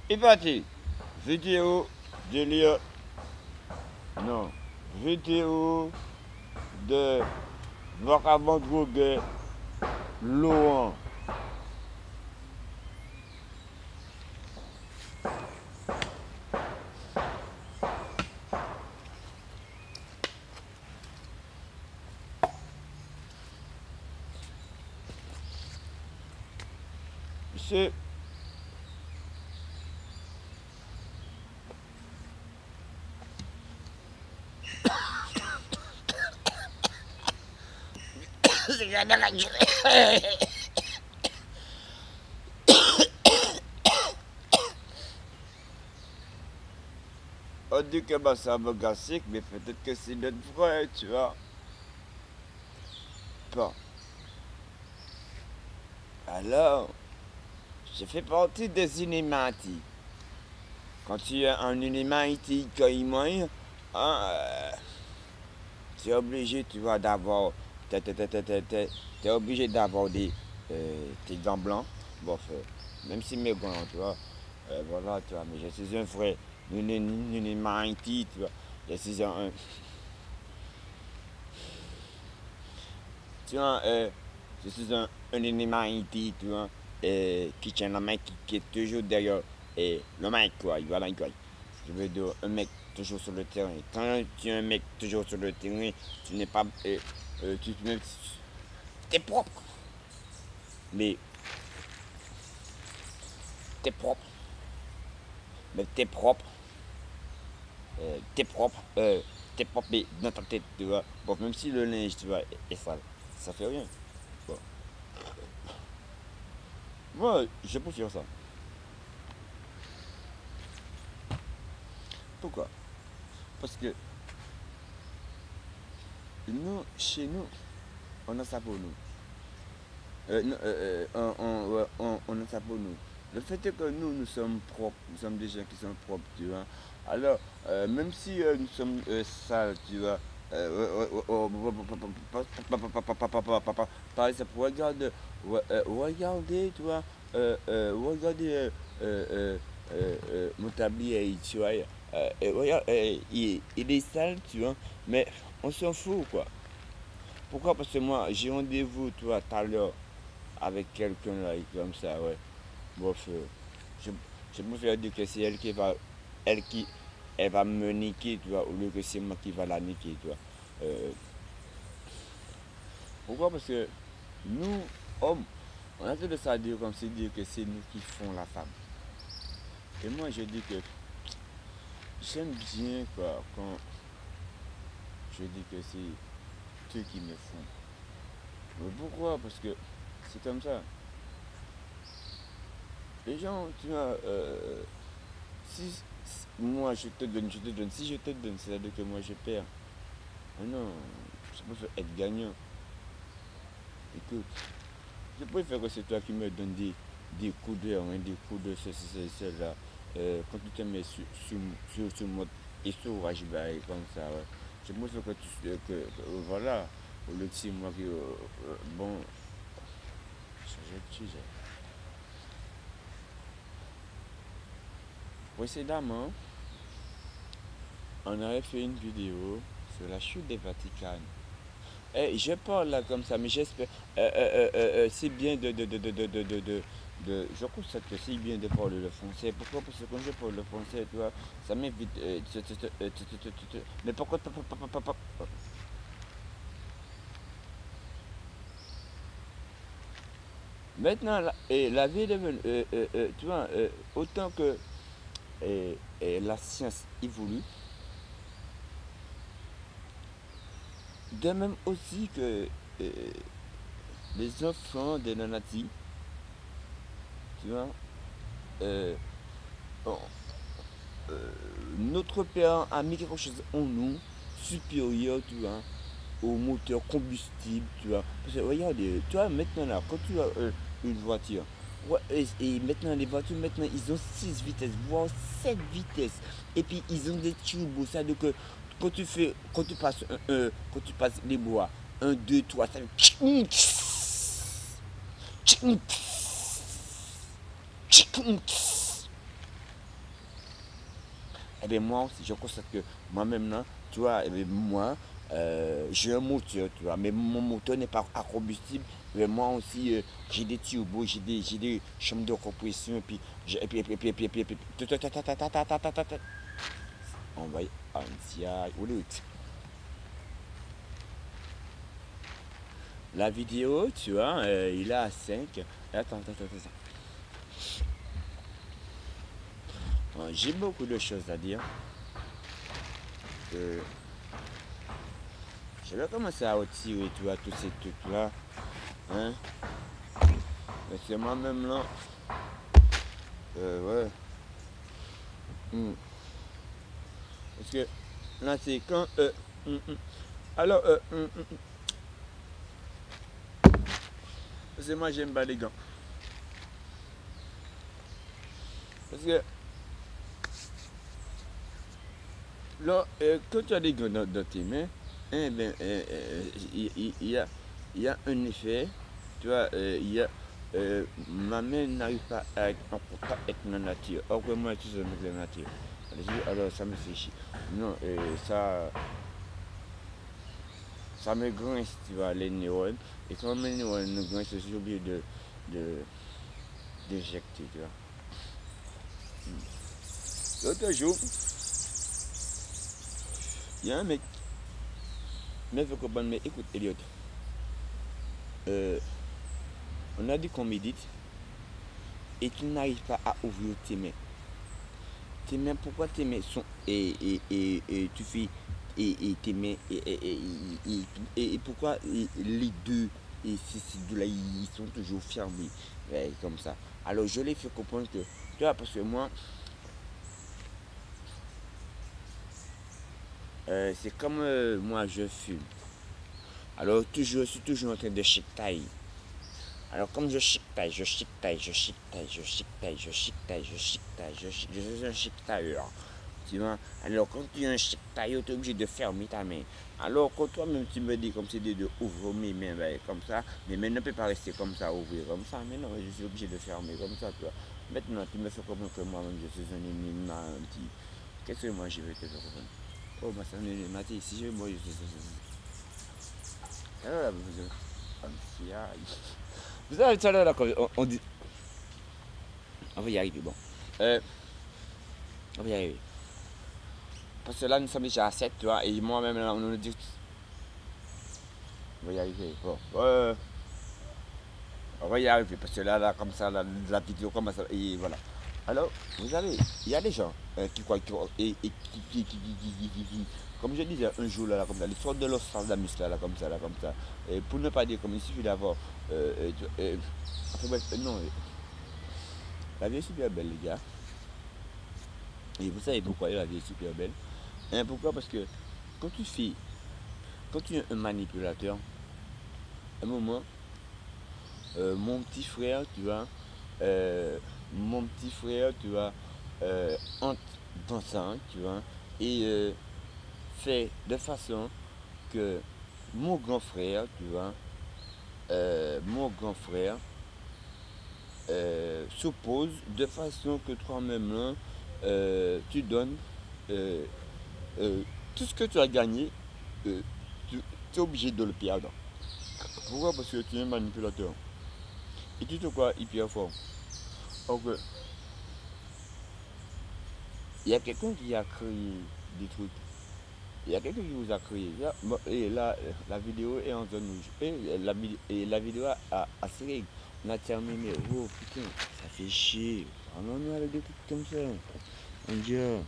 Et parti. Vidéo de lire. Non. Vidéo de Vagabond Drogué Laurent. C'est on dit que bah, ça me gassique, mais peut-être que c'est notre vrai, tu vois. Bon. Alors, je fais partie des Illuminati. Quand tu es un Illuminati comme moi, hein, tu es obligé, tu vois, d'avoir. T'es obligé d'avoir tes gants blancs. Bon, même si mes gants, tu vois. Voilà, tu vois, mais je suis un vrai Illuminati, tu vois. Je suis un. Tu vois, je suis un Illuminati, tu vois, qui tient la main, qui est toujours derrière le mec, quoi. Voilà, quoi. Je veux dire, un mec toujours sur le terrain. Quand tu es un mec toujours sur le terrain, tu n'es pas. Tu es propre. Mais t'es propre. Mais t'es propre. T'es propre. T'es propre, mais dans ta tête, tu vois. Bon, même si le linge, tu vois, est sale, ça fait rien. Bon. Moi, je préfère ça. Pourquoi? Parce que nous, chez nous, on a ça pour nous. Non, ouais, on a ça pour nous. Le fait est que nous sommes propres, nous sommes des gens qui sont propres, tu vois. Alors, même si nous sommes sales, tu vois, par exemple, regardez, tu vois, regardez mon tablier, tu vois, regarde, il est sale, tu vois, mais on s'en fout, quoi. Pourquoi? Parce que moi, j'ai rendez-vous, tu vois, tout à l'heure avec quelqu'un là, comme ça, ouais. Bref, je, je préfère dire que c'est elle qui, elle va me niquer, tu vois, au lieu que c'est moi qui va la niquer, tu vois. Euh, Pourquoi? Parce que nous, hommes, on a tendance à dire comme c'est dire que c'est nous qui font la femme. Et moi, je dis que j'aime bien, quoi, quand je dis que c'est eux qui me font. Mais pourquoi? Parce que c'est comme ça. Les gens, tu vois, si moi je te donne, si je te donne, c'est-à-dire que moi je perds. Ah non, je préfère être gagnant. Écoute, je préfère que c'est toi qui me donnes des coups de hein, des coups de ceci, cela. Quand tu te mets sur mode et sur Rajibaï comme ça, ouais. Je préfère que voilà, au lieu que c'est moi qui. Bon, changer de sujet. Précédemment, on avait fait une vidéo sur la chute des Vatican. Je parle là comme ça, mais j'espère. C'est bien je constate que c'est bien de parler le français. Pourquoi? Parce que quand je parle le français, tu vois, ça m'évite. Mais pourquoi? Maintenant, la vie est devenue. Tu vois, autant que la science évolue, de même aussi que les enfants des nanati, tu vois, euh, ont, notre père a mis quelque chose en nous supérieur, tu vois, au moteur combustible, tu vois. Parce que regarde, tu vois, maintenant là, quand tu as une voiture, ouais, et maintenant les voitures, maintenant ils ont 6 vitesses, voire 7 vitesses. Et puis ils ont des turbos, ça veut dire que quand tu passes les bois, un 2 3 ça fait eh bien moi aussi, je constate que moi-même, là, tu vois, eh bien, moi, j'ai un moteur, tu vois, mais mon moteur n'est pas à combustible. Mais moi aussi, j'ai des turbos, j'ai des chambres de compression, et puis, on va y la vidéo, tu vois, il est à 5. Attends. J'ai beaucoup de choses à dire. Euh, je vais commencer à retirer, tu vois, tous ces trucs-là. Hein? Parce que moi-même, là, ouais. Hmm. Parce que là, c'est quand. Alors, parce que moi, j'aime pas les gants. Parce que là, quand tu as des gants dans tes mains, eh ben, il y a un effet. Tu vois, ma main n'arrive pas à être en contact avec la nature. Or que moi, je suis avec la nature. Alors, ça me fait chier. Non, ça me grince, tu vois, les neurones. Et quand mes neurones me grincent, je suis obligé de, d'éjecter, tu vois. L'autre jour, il y a un mec, mais il faut comprendre, mais écoute, Elliot, euh, on a dit qu'on médite et tu n'arrives pas à ouvrir tes mains. Tes mains, pourquoi tes mains sont. Et tu fais. Et tes mains. Et pourquoi les deux. Et ces deux-là, ils sont toujours fermés. Ouais, comme ça. Alors je les fais comprendre que. Tu vois, parce que moi. C'est comme moi, je fume. Alors toujours, je suis toujours en train de chiquetailler. Alors comme je chiquetaille, je suis un chiquetailleur. Tu vois? Alors quand tu es un chiquetailleur, tu es obligé de fermer ta main. Alors quand toi-même tu me dis comme c'est de ouvrir mes mains ben, comme ça, mes mains ne peuvent pas rester comme ça, ouvrir comme ça, mais non, je suis obligé de fermer comme ça, tu vois. Maintenant tu me fais comprendre que moi-même je suis un ennemi, un petit. Qu'est-ce que moi je vais te faire comprendre? Oh, ma soeur, Mathé, si je moi je suis. Alors là, vous savez, tout à l'heure, là, on dit. On va y arriver, bon. On va y arriver. Parce que là, nous sommes déjà à 7, tu vois, et moi-même, là, on nous dit. On va y arriver, bon. On va y arriver, parce que là comme ça, la vidéo commence, et voilà. Alors, vous savez, il y a des gens qui croient, comme je disais un jour, là, comme ça, l'histoire de l'Ostradamus, là, comme ça. Et pour ne pas dire comme il suffit d'avoir. Enfin, bref, non, la vie est super belle, les gars. Et vous savez pourquoi la vie est super belle? Hein, pourquoi? Parce que quand tu fais, quand tu es un manipulateur, à un moment, mon petit frère, tu vois, mon petit frère, tu vois, entre dans ça, tu vois, et fait de façon que mon grand frère, tu vois, mon grand frère s'oppose de façon que toi-même, là, tu donnes euh, euh, tout ce que tu as gagné, euh, tu es obligé de le perdre. Pourquoi? Parce que tu es un manipulateur. Et tu te crois hyper fort. Donc, il y a quelqu'un qui a créé des trucs. Il y a quelqu'un qui vous a créé. Là, bon, et là, la vidéo est en zone rouge. Et la vidéo a ses règles. On a terminé. Oh putain, ça fait chier. Ah non, non, avec des trucs comme ça. Mon Dieu.